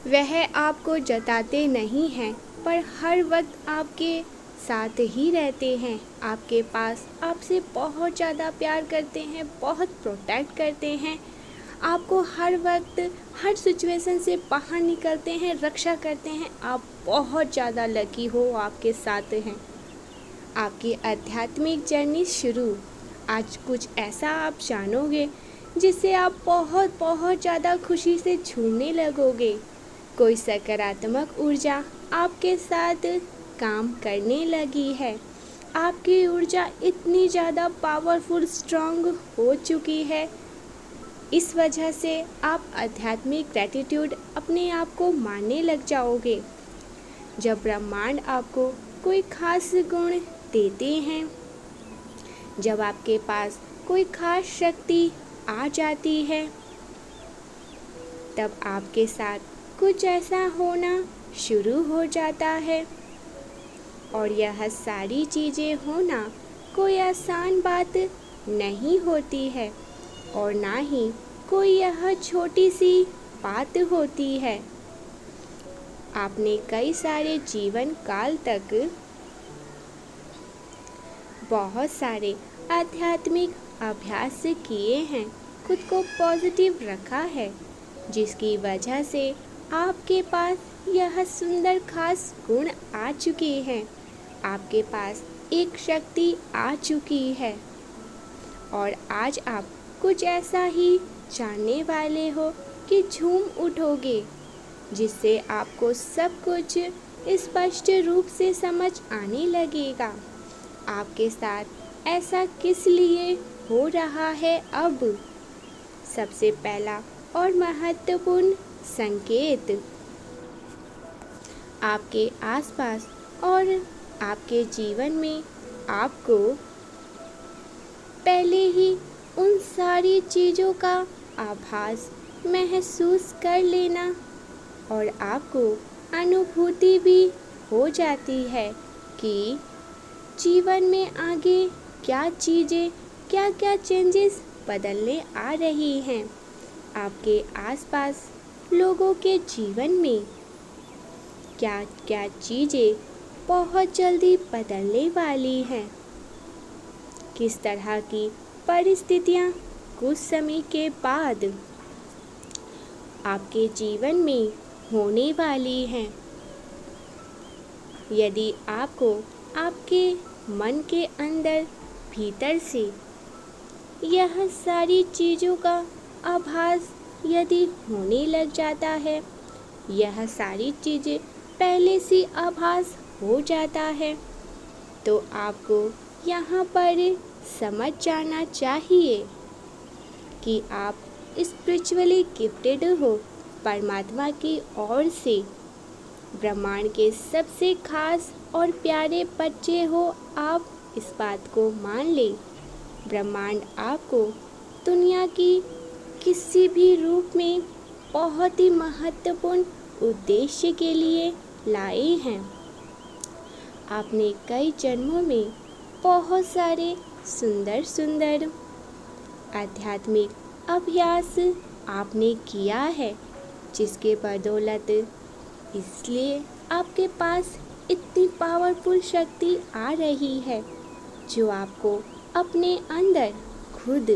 वह आपको जताते नहीं हैं, पर हर वक्त आपके साथ ही रहते हैं, आपके पास आपसे बहुत ज़्यादा प्यार करते हैं, बहुत प्रोटेक्ट करते हैं, आपको हर वक्त हर सिचुएशन से बाहर निकलते हैं, रक्षा करते हैं। आप बहुत ज़्यादा लकी हो, आपके साथ हैं। आपकी आध्यात्मिक जर्नी शुरू। आज कुछ ऐसा आप जानोगे जिससे आप बहुत बहुत ज़्यादा खुशी से झूमने लगोगे। कोई सकारात्मक ऊर्जा आपके साथ काम करने लगी है। आपकी ऊर्जा इतनी ज़्यादा पावरफुल, स्ट्रॉन्ग हो चुकी है। इस वजह से आप आध्यात्मिक ग्रैटिट्यूड अपने आप को मानने लग जाओगे। जब ब्रह्मांड आपको कोई खास गुण देते हैं, जब आपके पास कोई खास शक्ति आ जाती है, तब आपके साथ कुछ ऐसा होना शुरू हो जाता है। और यह सारी चीज़ें होना कोई आसान बात नहीं होती है, और ना ही कोई यह छोटी सी बात होती है। आपने कई सारे जीवन काल तक बहुत सारे आध्यात्मिक अभ्यास किए हैं, खुद को पॉजिटिव रखा है, जिसकी वजह से आपके पास यह सुंदर खास गुण आ चुके हैं। आपके पास एक शक्ति आ चुकी है, और आज आप कुछ ऐसा ही जानने वाले हो कि झूम उठोगे, जिससे आपको सब कुछ स्पष्ट रूप से समझ आने लगेगा। आपके साथ ऐसा किस लिए हो रहा है अब? सबसे पहला और महत्वपूर्ण संकेत, आपके आसपास और आपके जीवन में आपको पहले ही उन सारी चीज़ों का आभास महसूस कर लेना, और आपको अनुभूति भी हो जाती है कि जीवन में आगे क्या चीज़ें, क्या क्या चेंजेस बदलने आ रही हैं। आपके आसपास लोगों के जीवन में क्या क्या चीज़ें बहुत जल्दी बदलने वाली हैं। किस तरह की परिस्थितियाँ कुछ समय के बाद आपके जीवन में होने वाली हैं। यदि आपको आपके मन के अंदर भीतर से यह सारी चीज़ों का आभास यदि होने लग जाता है, यह सारी चीज़ें पहले से आभास हो जाता है, तो आपको यहाँ पर समझ जाना चाहिए कि आप स्पिरिचुअली गिफ्टेड हो। परमात्मा की ओर से ब्रह्मांड के सबसे खास और प्यारे बच्चे हो आप, इस बात को मान ले। ब्रह्मांड आपको दुनिया की किसी भी रूप में बहुत ही महत्वपूर्ण उद्देश्य के लिए लाए हैं। आपने कई जन्मों में बहुत सारे सुंदर सुंदर आध्यात्मिक अभ्यास आपने किया है, जिसके बदौलत इसलिए आपके पास इतनी पावरफुल शक्ति आ रही है, जो आपको अपने अंदर खुद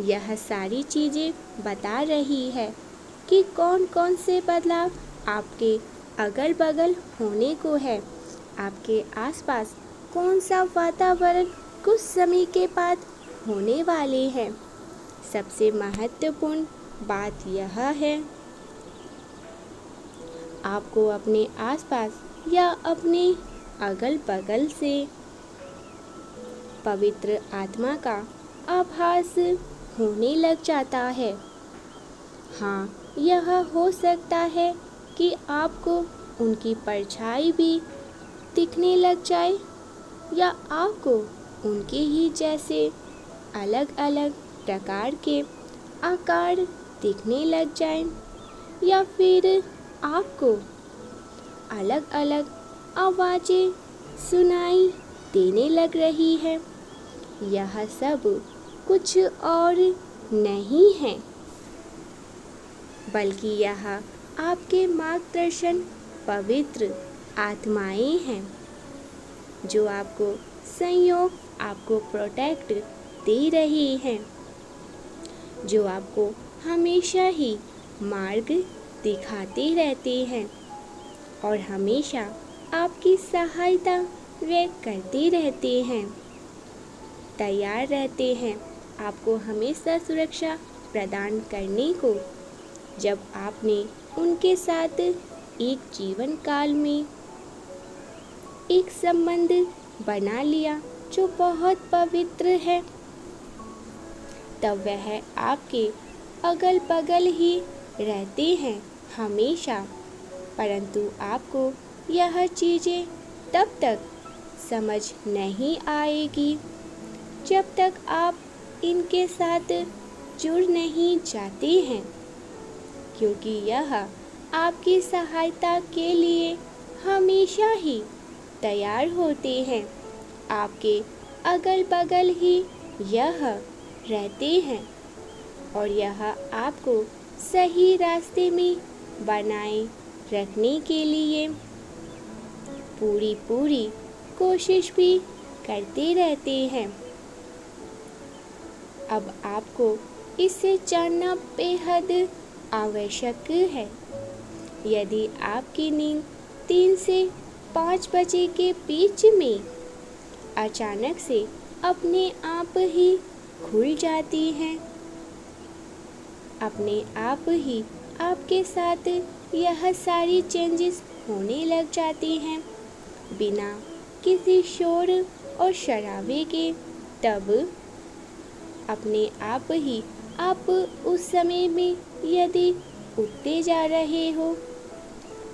यह सारी चीज़ें बता रही है कि कौन कौन से बदलाव आपके अगल बगल होने को है। आपके आसपास कौन सा वातावरण कुछ समय के बाद होने वाले हैं। सबसे महत्वपूर्ण बात यह है, आपको अपने आसपास या अपने अगल बगल से पवित्र आत्मा का आभास होने लग जाता है। हाँ, यह हो सकता है कि आपको उनकी परछाई भी दिखने लग जाए, या आपको उनके ही जैसे अलग अलग प्रकार के आकार दिखने लग जाए, या फिर आपको अलग अलग आवाज़ें सुनाई देने लग रही है। यह सब कुछ और नहीं है, बल्कि यह आपके मार्गदर्शन पवित्र आत्माएं हैं जो आपको संयोग, आपको प्रोटेक्ट दे रही हैं, जो आपको हमेशा ही मार्ग दिखाते रहते हैं और हमेशा आपकी सहायता वे करते रहते हैं, तैयार रहते हैं आपको हमेशा सुरक्षा प्रदान करने को। जब आपने उनके साथ एक जीवन काल में एक संबंध बना लिया जो बहुत पवित्र है, तब वह आपके अगल बगल ही रहते हैं हमेशा। परंतु आपको यह चीज़ें तब तक समझ नहीं आएगी जब तक आप इनके साथ जुड़ नहीं जाते हैं, क्योंकि यह आपकी सहायता के लिए हमेशा ही तैयार होते हैं, आपके अगल बगल ही यह रहते हैं और यह आपको सही रास्ते में बनाए रखने के लिए पूरी कोशिश भी करते रहते हैं। अब आपको इसे जानना बेहद आवश्यक है। यदि आपकी नींद 3 से 5 बजे के बीच में अचानक से अपने आप ही खुल जाती है, अपने आप ही आपके साथ यह सारी चेंजेस होने लग जाती हैं बिना किसी शोर और शराबे के, तब अपने आप ही आप उस समय में यदि उठते जा रहे हो,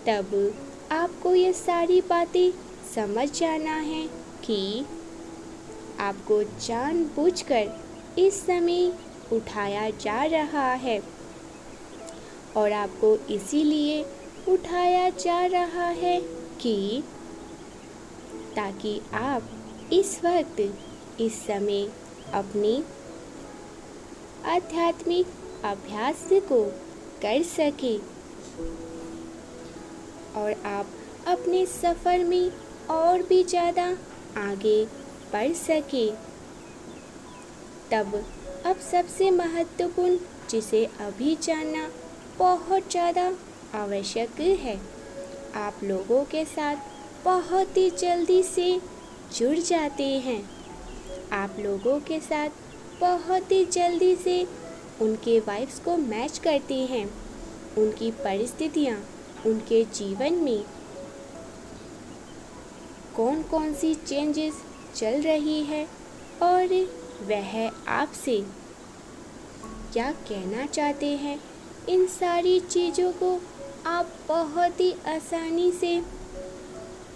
तब आपको ये सारी बातें समझ जाना है कि आपको जानबूझकर इस समय उठाया जा रहा है और आपको इसीलिए उठाया जा रहा है कि ताकि आप इस वक्त, इस समय अपनी आध्यात्मिक अभ्यास को कर सके और आप अपने सफ़र में और भी ज़्यादा आगे बढ़ सके। तब अब सबसे महत्वपूर्ण जिसे अभी जानना बहुत ज़्यादा आवश्यक है, आप लोगों के साथ बहुत ही जल्दी से जुड़ जाते हैं, आप लोगों के साथ बहुत ही जल्दी से उनके वाइब्स को मैच करते हैं, उनकी परिस्थितियाँ, उनके जीवन में कौन कौन सी चेंजेस चल रही है और वह आपसे क्या कहना चाहते हैं, इन सारी चीज़ों को आप बहुत ही आसानी से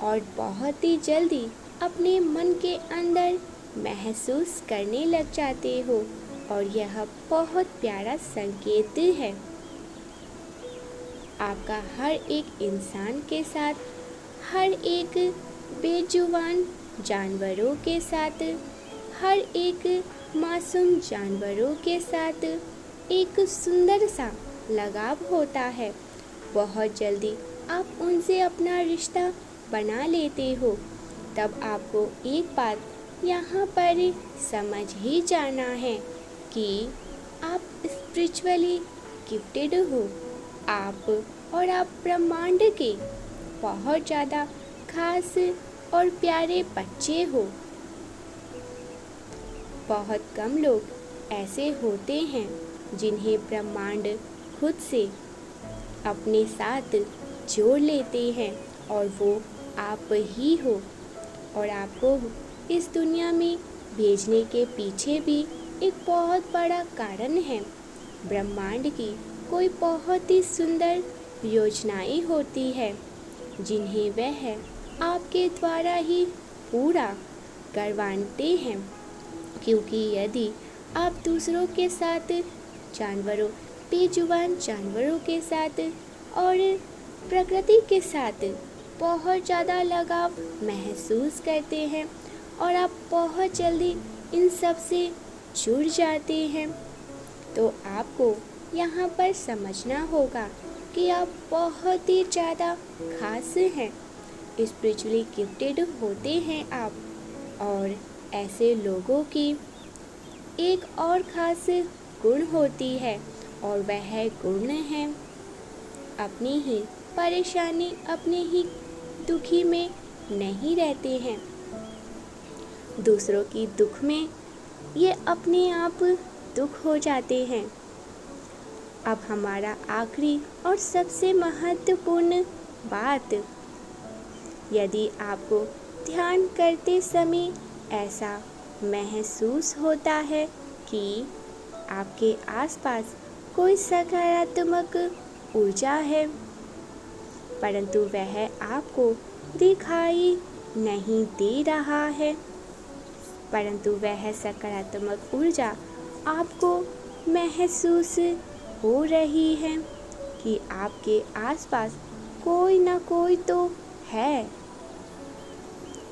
और बहुत ही जल्दी अपने मन के अंदर महसूस करने लग जाते हो और यह बहुत प्यारा संकेत है। आपका हर एक इंसान के साथ, हर एक बेजुबान जानवरों के साथ, हर एक मासूम जानवरों के साथ एक सुंदर सा लगाव होता है। बहुत जल्दी आप उनसे अपना रिश्ता बना लेते हो। तब आपको एक बात यहाँ पर समझ ही जाना है कि आप स्पिरिचुअली गिफ्टेड हो, आप ब्रह्मांड के बहुत ज़्यादा खास और प्यारे बच्चे हो। बहुत कम लोग ऐसे होते हैं जिन्हें ब्रह्मांड खुद से अपने साथ जोड़ लेते हैं और वो आप ही हो। और आपको इस दुनिया में भेजने के पीछे भी एक बहुत बड़ा कारण है। ब्रह्मांड की कोई बहुत ही सुंदर योजनाएं होती है जिन्हें वह आपके द्वारा ही पूरा करवाते हैं, क्योंकि यदि आप दूसरों के साथ, जानवरों, बेजुबान जानवरों के साथ और प्रकृति के साथ बहुत ज़्यादा लगाव महसूस करते हैं और आप बहुत जल्दी इन सब से जुड़ जाते हैं, तो आपको यहाँ पर समझना होगा कि आप बहुत ही ज़्यादा खास हैं, स्पिरिचुअली गिफ्टेड होते हैं आप। और ऐसे लोगों की एक और ख़ास गुण होती है, और वह गुण है अपनी ही परेशानी, अपने ही दुखी में नहीं रहते हैं। दूसरों की दुख में ये अपने आप दुख हो जाते हैं। अब हमारा आखिरी और सबसे महत्वपूर्ण बात, यदि आपको ध्यान करते समय ऐसा महसूस होता है कि आपके आसपास कोई सकारात्मक ऊर्जा है, परंतु वह आपको दिखाई नहीं दे रहा है, परंतु वह सकारात्मक ऊर्जा आपको महसूस हो रही है कि आपके आसपास कोई ना कोई तो है।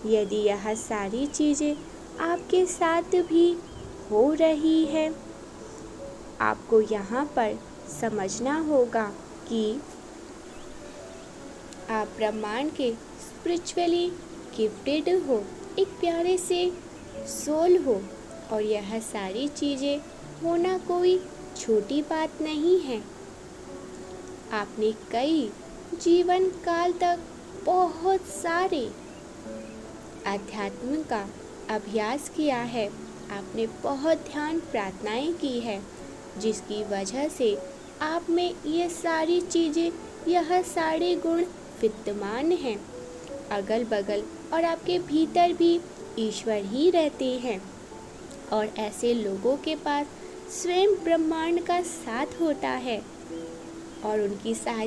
यदि यह सारी चीज़ें आपके साथ भी हो रही है, आपको यहाँ पर समझना होगा कि आप ब्रह्मांड के स्पिरिचुअली गिफ्टेड हो, एक प्यारे से सोल हो, और यह सारी चीज़ें होना कोई छोटी बात नहीं है। आपने कई जीवन काल तक बहुत सारे अध्यात्म का अभ्यास किया है, आपने बहुत ध्यान प्रार्थनाएं की है, जिसकी वजह से आप में ये सारी चीज़ें, यह सारे गुण विद्यमान हैं। अगल बगल और आपके भीतर भी ईश्वर ही रहते हैं, और ऐसे लोगों के पास स्वयं ब्रह्मांड का साथ होता है, और उनकी सहायता